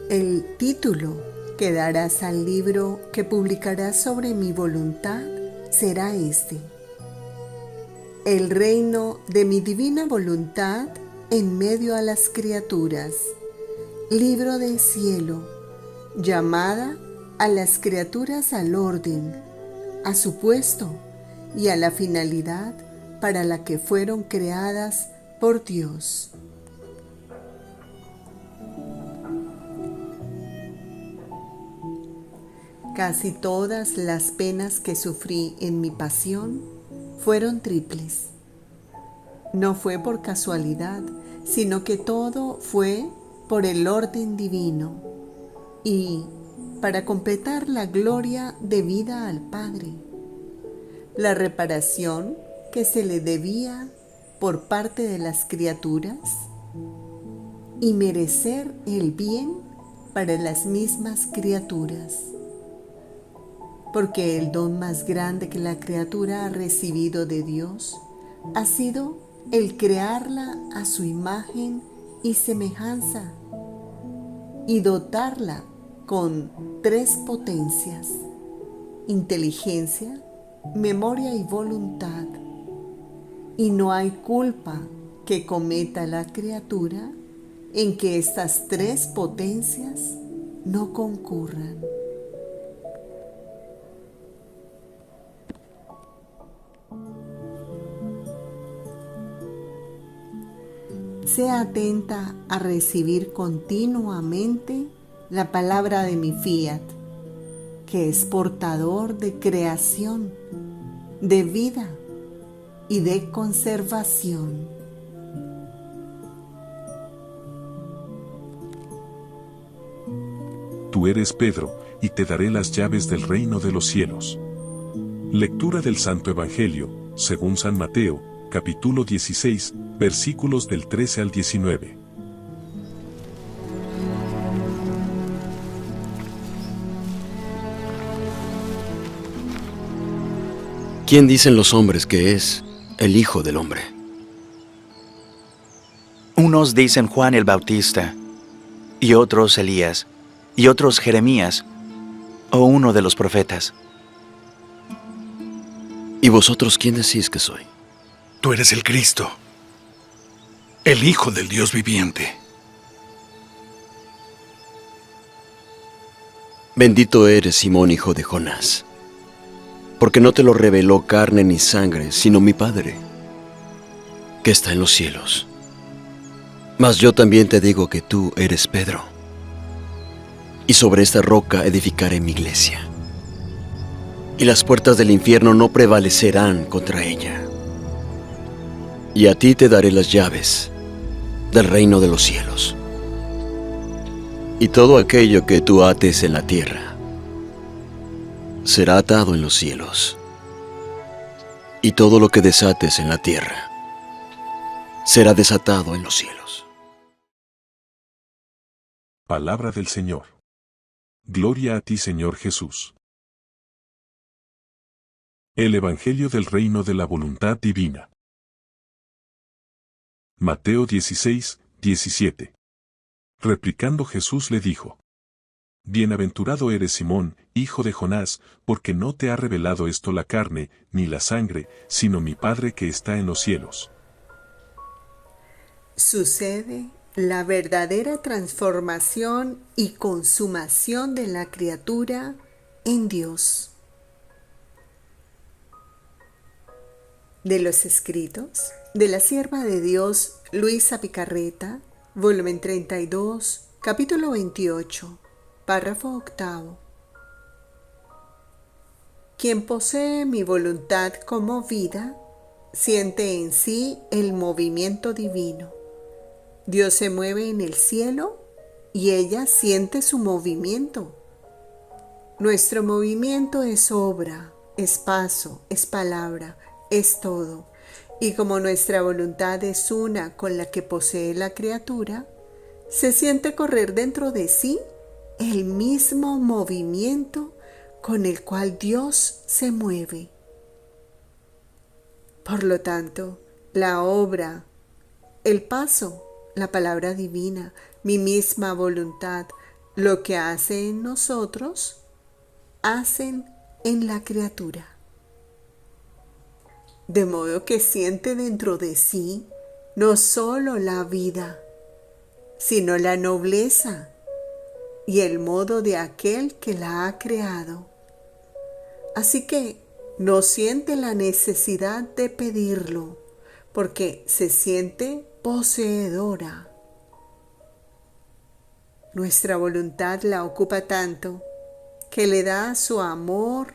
El título que darás al libro que publicarás sobre mi voluntad será este: El reino de mi divina voluntad en medio a las criaturas. Libro del cielo, llamada a las criaturas al orden, a su puesto y a la finalidad para la que fueron creadas por Dios. Casi todas las penas que sufrí en mi pasión fueron triples. No fue por casualidad, sino que todo fue por el orden divino y para completar la gloria debida al Padre, la reparación que se le debía por parte de las criaturas y merecer el bien para las mismas criaturas. Porque el don más grande que la criatura ha recibido de Dios ha sido el crearla a su imagen y semejanza y dotarla con 3 potencias: inteligencia, memoria y voluntad. Y no hay culpa que cometa la criatura en que estas 3 potencias no concurran. Sea atenta a recibir continuamente la palabra de mi fiat, que es portador de creación, de vida y de conservación. Tú eres Pedro, y te daré las llaves del reino de los cielos. Lectura del Santo Evangelio, según San Mateo, capítulo 16, versículos del 13 al 19. ¿Quién dicen los hombres que es el Hijo del Hombre? Unos dicen Juan el Bautista, y otros Elías, y otros Jeremías, o uno de los profetas. ¿Y vosotros quién decís que soy? Tú eres el Cristo, el Hijo del Dios viviente. Bendito eres, Simón, hijo de Jonás, porque no te lo reveló carne ni sangre, sino mi Padre, que está en los cielos. Mas yo también te digo que tú eres Pedro, y sobre esta roca edificaré mi iglesia, y las puertas del infierno no prevalecerán contra ella. Y a ti te daré las llaves del reino de los cielos. Y todo aquello que tú ates en la tierra será atado en los cielos, y todo lo que desates en la tierra será desatado en los cielos. Palabra del Señor. Gloria a ti, Señor Jesús. El Evangelio del Reino de la Voluntad Divina. Mateo 16, 17. Replicando Jesús le dijo: Bienaventurado eres Simón, hijo de Jonás, porque no te ha revelado esto la carne, ni la sangre, sino mi Padre que está en los cielos. Sucede la verdadera transformación y consumación de la criatura en Dios. De los escritos de la sierva de Dios Luisa Picarreta, volumen 32, capítulo 28, párrafo 8. Quien posee mi voluntad como vida, siente en sí el movimiento divino. Dios se mueve en el cielo y ella siente su movimiento. Nuestro movimiento es obra, es paso, es palabra, es todo. Y como nuestra voluntad es una con la que posee la criatura, se siente correr dentro de sí el mismo movimiento con el cual Dios se mueve. Por lo tanto, la obra, el paso, la palabra divina, mi misma voluntad, Lo que hace en nosotros, hacen en la criatura. De modo que siente dentro de sí no solo la vida, sino la nobleza y el modo de aquel que la ha creado. Así que no siente la necesidad de pedirlo, porque se siente poseedora. Nuestra voluntad la ocupa tanto que le da su amor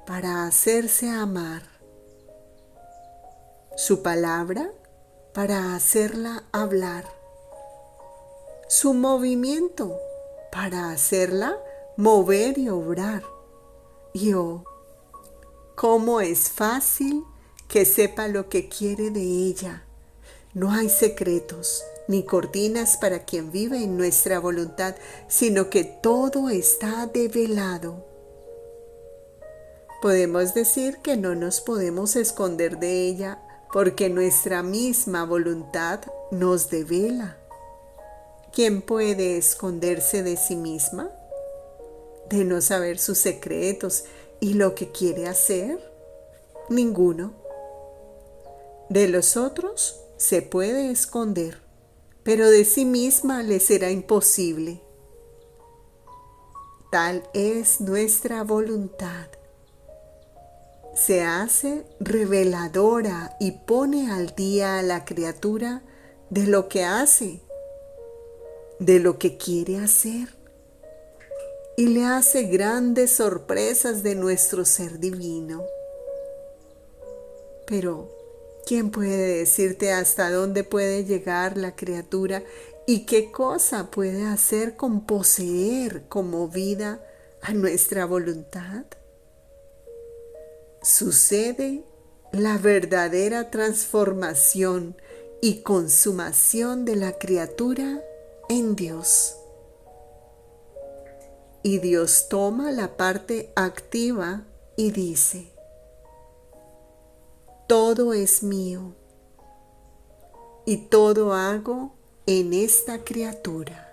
para hacerse amar, su palabra para hacerla hablar, su movimiento para hacerla mover y obrar. Y oh, cómo es fácil que sepa lo que quiere de ella. No hay secretos ni cortinas para quien vive en nuestra voluntad, sino que todo está develado. Podemos decir que no nos podemos esconder de ella porque nuestra misma voluntad nos devela. ¿Quién puede esconderse de sí misma? ¿De no saber sus secretos y lo que quiere hacer? Ninguno. De los otros se puede esconder, pero de sí misma le será imposible. Tal es nuestra voluntad. Se hace reveladora y pone al día a la criatura de lo que hace, de lo que quiere hacer, y le hace grandes sorpresas de nuestro ser divino. Pero, ¿quién puede decirte hasta dónde puede llegar la criatura y qué cosa puede hacer con poseer como vida a nuestra voluntad? Sucede la verdadera transformación y consumación de la criatura en Dios. Y Dios toma la parte activa y dice: todo es mío y todo hago en esta criatura.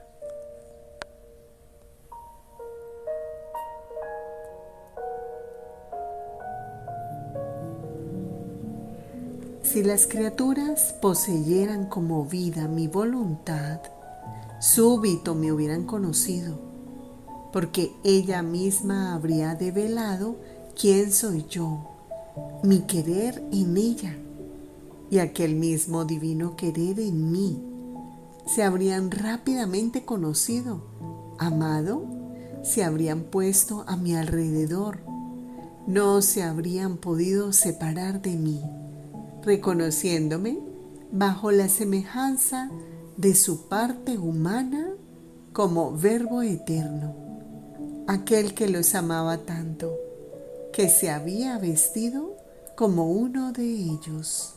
Si las criaturas poseyeran como vida mi voluntad, súbito me hubieran conocido, porque ella misma habría develado quién soy yo, mi querer en ella y aquel mismo divino querer en mí. Se habrían rápidamente conocido, amado, se habrían puesto a mi alrededor, no se habrían podido separar de mí, reconociéndome bajo la semejanza de su parte humana como Verbo eterno, aquel que los amaba tanto, que se había vestido como uno de ellos.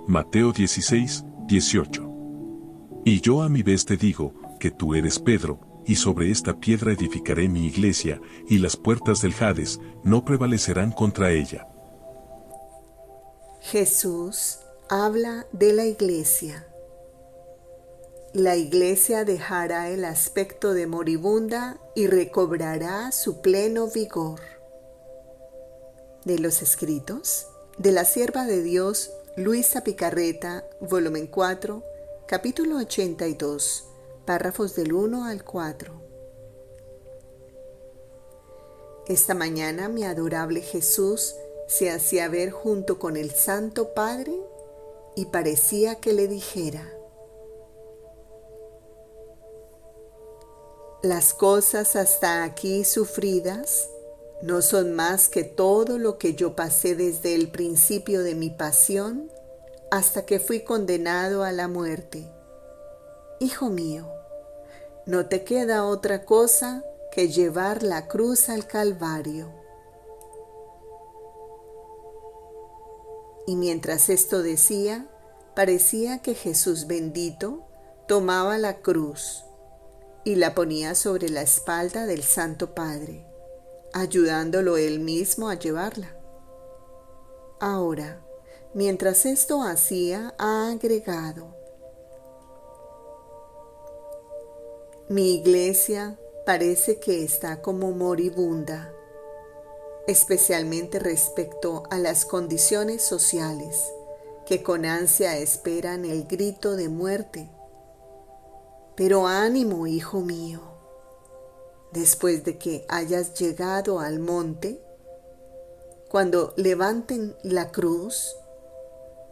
Mateo 16, 18. Y yo a mi vez te digo, que tú eres Pedro, y sobre esta piedra edificaré mi iglesia, y las puertas del Hades no prevalecerán contra ella. Jesús habla de la iglesia. La iglesia dejará el aspecto de moribunda y recobrará su pleno vigor. De los escritos de la sierva de Dios Luisa Picarreta, volumen 4, capítulo 82, párrafos del 1 al 4. Esta mañana mi adorable Jesús se hacía ver junto con el Santo Padre y parecía que le dijera: las cosas hasta aquí sufridas no son más que todo lo que yo pasé desde el principio de mi pasión hasta que fui condenado a la muerte. Hijo mío, no te queda otra cosa que llevar la cruz al Calvario. Y mientras esto decía, parecía que Jesús bendito tomaba la cruz y la ponía sobre la espalda del Santo Padre, ayudándolo él mismo a llevarla. Ahora, Mientras esto hacía, ha agregado: mi iglesia parece que está como moribunda, especialmente respecto a las condiciones sociales que con ansia esperan el grito de muerte. Pero ánimo, hijo mío, después de que hayas llegado al monte, cuando levanten la cruz,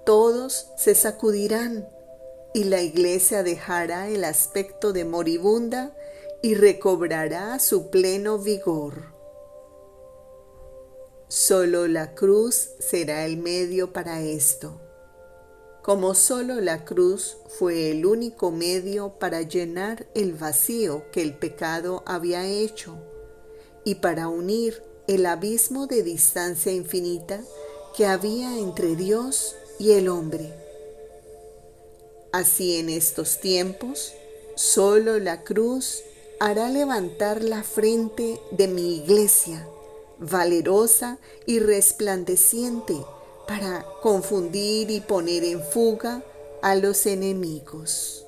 todos se sacudirán y la iglesia dejará el aspecto de moribunda y recobrará su pleno vigor. Solo la cruz será el medio para esto, como solo la cruz fue el único medio para llenar el vacío que el pecado había hecho y para unir el abismo de distancia infinita que había entre Dios y el hombre. Así en estos tiempos, solo la cruz hará levantar la frente de mi iglesia, valerosa y resplandeciente, para confundir y poner en fuga a los enemigos.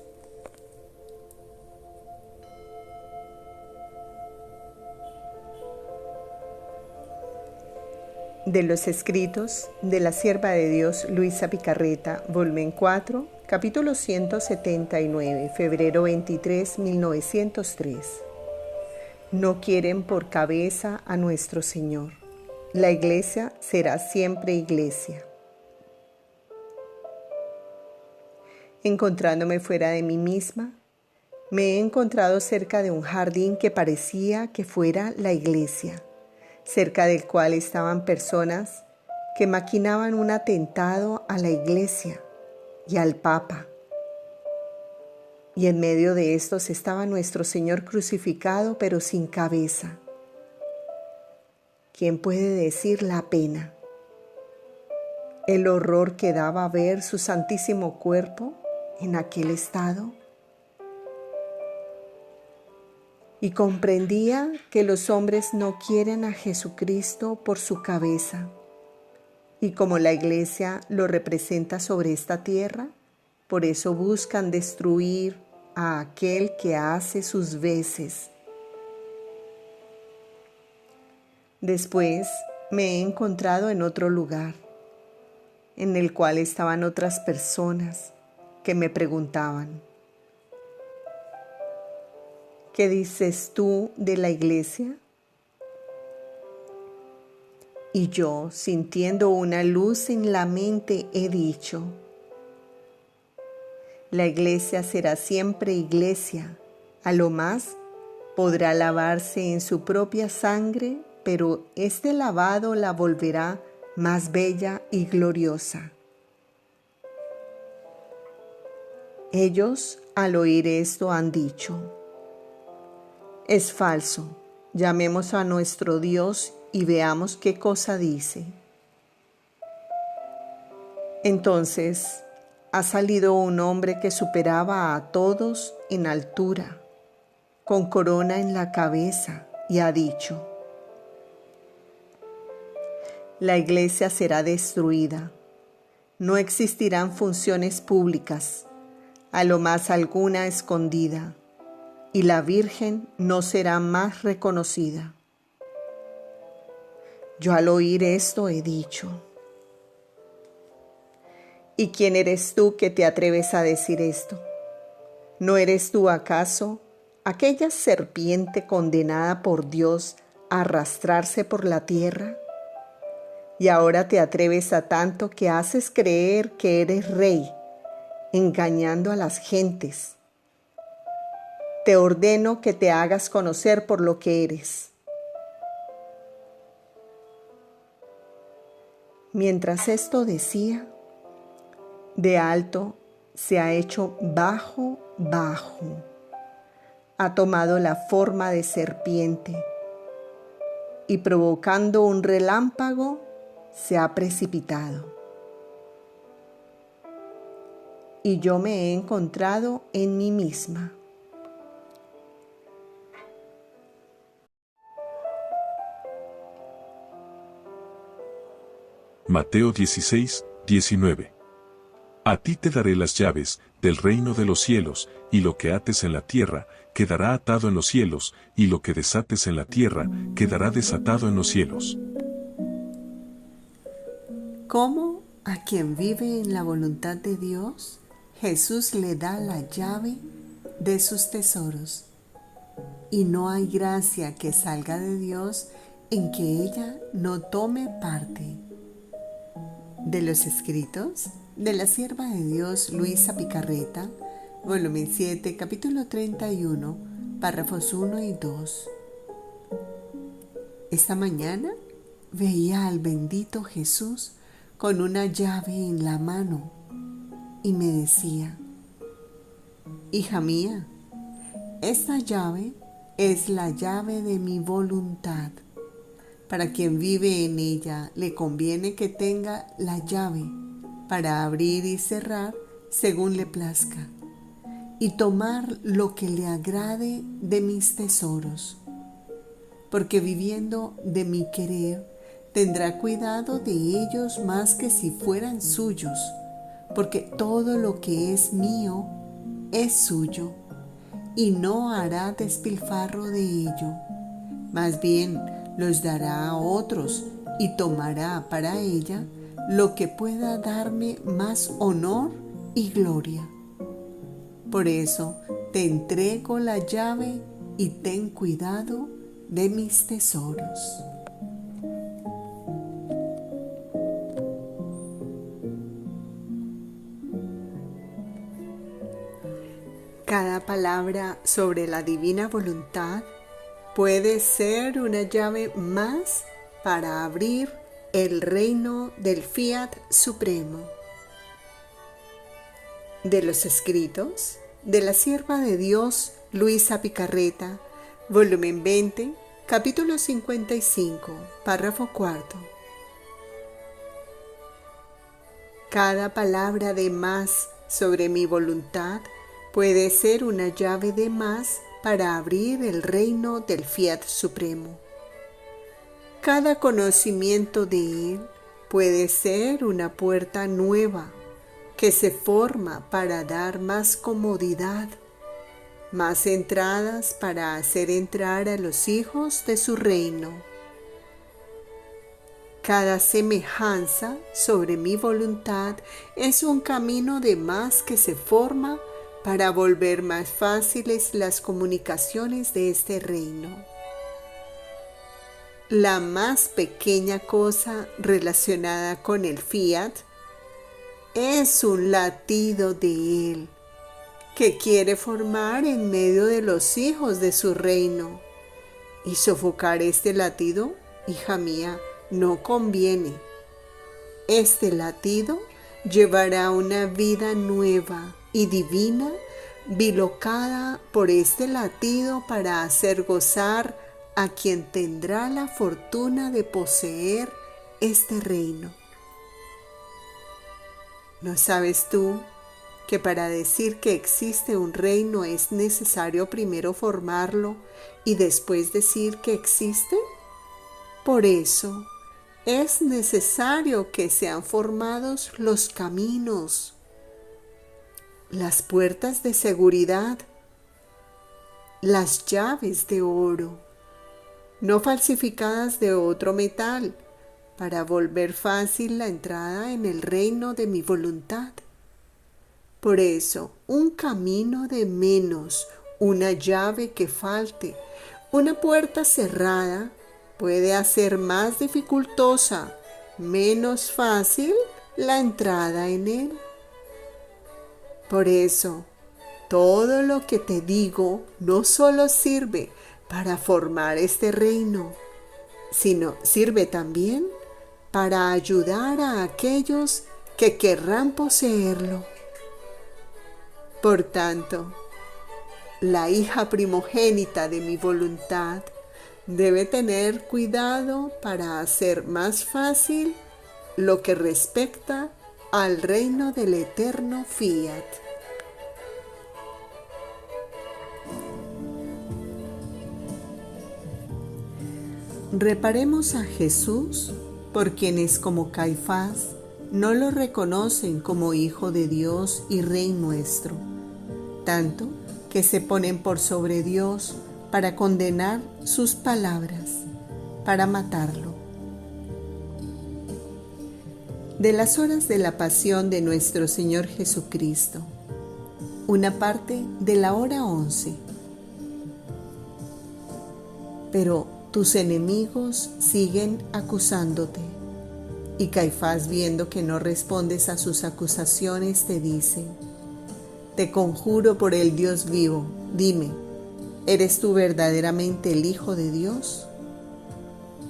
De los escritos de la sierva de Dios Luisa Picarreta, volumen 4, capítulo 179, febrero 23, 1903. No quieren por cabeza a nuestro Señor. La iglesia será siempre iglesia. Encontrándome fuera de mí misma, me he encontrado cerca de un jardín que parecía que fuera la iglesia, cerca del cual estaban personas que maquinaban un atentado a la iglesia y al Papa. Y en medio de estos estaba nuestro Señor crucificado, pero sin cabeza. ¿Quién puede decir la pena? El horror que daba ver su santísimo cuerpo en aquel estado. Y comprendía que los hombres no quieren a Jesucristo por su cabeza. Y como la iglesia lo representa sobre esta tierra, por eso buscan destruir a aquel que hace sus veces. Después me he encontrado en otro lugar, en el cual estaban otras personas que me preguntaban: ¿qué dices tú de la iglesia? Y yo, sintiendo una luz en la mente, he dicho: la iglesia será siempre iglesia, a lo más podrá lavarse en su propia sangre, pero este lavado la volverá más bella y gloriosa. Ellos, al oír esto, han dicho: es falso, llamemos a nuestro Dios y veamos qué cosa dice. Entonces ha salido un hombre que superaba a todos en altura, con corona en la cabeza, y ha dicho: la iglesia será destruida, no existirán funciones públicas, a lo más alguna escondida, y la Virgen no será más reconocida. Yo al oír esto he dicho: ¿y quién eres tú que te atreves a decir esto? ¿No eres tú acaso aquella serpiente condenada por Dios a arrastrarse por la tierra? Y ahora te atreves a tanto que haces creer que eres rey, engañando a las gentes. Te ordeno que te hagas conocer por lo que eres. Mientras esto decía, de alto se ha hecho bajo, ha tomado la forma de serpiente y provocando un relámpago se ha precipitado. Y yo me he encontrado en mí misma. Mateo 16, 19. A ti te daré las llaves del reino de los cielos, y lo que ates en la tierra, quedará atado en los cielos, y lo que desates en la tierra, quedará desatado en los cielos. ¿Cómo a quien vive en la voluntad de Dios, Jesús le da la llave de sus tesoros? Y no hay gracia que salga de Dios en que ella no tome parte. De los escritos de la sierva de Dios Luisa Picarreta, volumen 7, capítulo 31, párrafos 1 y 2. Esta mañana veía al bendito Jesús con una llave en la mano y me decía: hija mía, esta llave es la llave de mi voluntad. Para quien vive en ella le conviene que tenga la llave para abrir y cerrar según le plazca, y tomar lo que le agrade de mis tesoros, porque viviendo de mi querer tendrá cuidado de ellos más que si fueran suyos, porque todo lo que es mío es suyo, y no hará despilfarro de ello, más bien los dará a otros y tomará para ella lo que pueda darme más honor y gloria. Por eso te entrego la llave y ten cuidado de mis tesoros. Cada palabra sobre la divina voluntad puede ser una llave más para abrir el reino del Fiat Supremo. De los escritos de la sierva de Dios Luisa Picarreta, volumen 20, capítulo 55, párrafo 4. Cada palabra de más sobre mi voluntad puede ser una llave de más para abrir el reino del Fiat Supremo. Cada conocimiento de él puede ser una puerta nueva que se forma para dar más comodidad, más entradas para hacer entrar a los hijos de su reino. Cada semejanza sobre mi voluntad es un camino de más que se forma para volver más fáciles las comunicaciones de este reino. La más pequeña cosa relacionada con el Fiat es un latido de él que quiere formar en medio de los hijos de su reino, y sofocar este latido, hija mía, no conviene. Este latido llevará una vida nueva y divina, bilocada por este latido para hacer gozar a quien tendrá la fortuna de poseer este reino. ¿No sabes tú que para decir que existe un reino es necesario primero formarlo y después decir que existe? Por eso es necesario que sean formados los caminos, las puertas de seguridad, las llaves de oro, no falsificadas de otro metal, para volver fácil la entrada en el reino de mi voluntad. Por eso, un camino de menos, una llave que falte, una puerta cerrada, puede hacer más dificultosa, menos fácil la entrada en él. Por eso, todo lo que te digo no solo sirve para formar este reino, sino sirve también para ayudar a aquellos que querrán poseerlo. Por tanto, la hija primogénita de mi voluntad debe tener cuidado para hacer más fácil lo que respecta al reino del eterno Fiat. Reparemos a Jesús, por quienes como Caifás no lo reconocen como Hijo de Dios y Rey nuestro, tanto que se ponen por sobre Dios para condenar sus palabras, para matarlo. De las horas de la pasión de nuestro Señor Jesucristo, una parte de la hora 11. Pero tus enemigos siguen acusándote. Y Caifás, viendo que no respondes a sus acusaciones, te dice: te conjuro por el Dios vivo, dime, ¿eres tú verdaderamente el Hijo de Dios?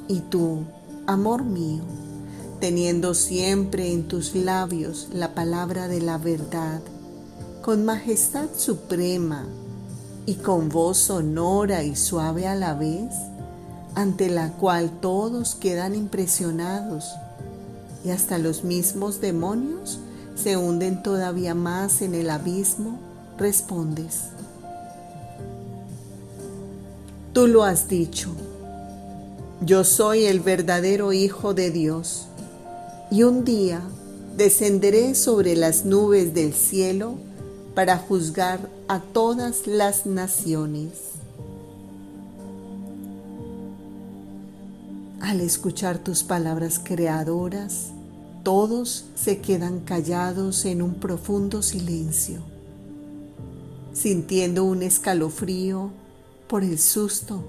Y tú, amor mío, teniendo siempre en tus labios la palabra de la verdad, con majestad suprema y con voz sonora y suave a la vez, ante la cual todos quedan impresionados, y hasta los mismos demonios se hunden todavía más en el abismo, respondes: tú lo has dicho, yo soy el verdadero Hijo de Dios, y un día descenderé sobre las nubes del cielo para juzgar a todas las naciones. Al escuchar tus palabras creadoras, todos se quedan callados en un profundo silencio, sintiendo un escalofrío por el susto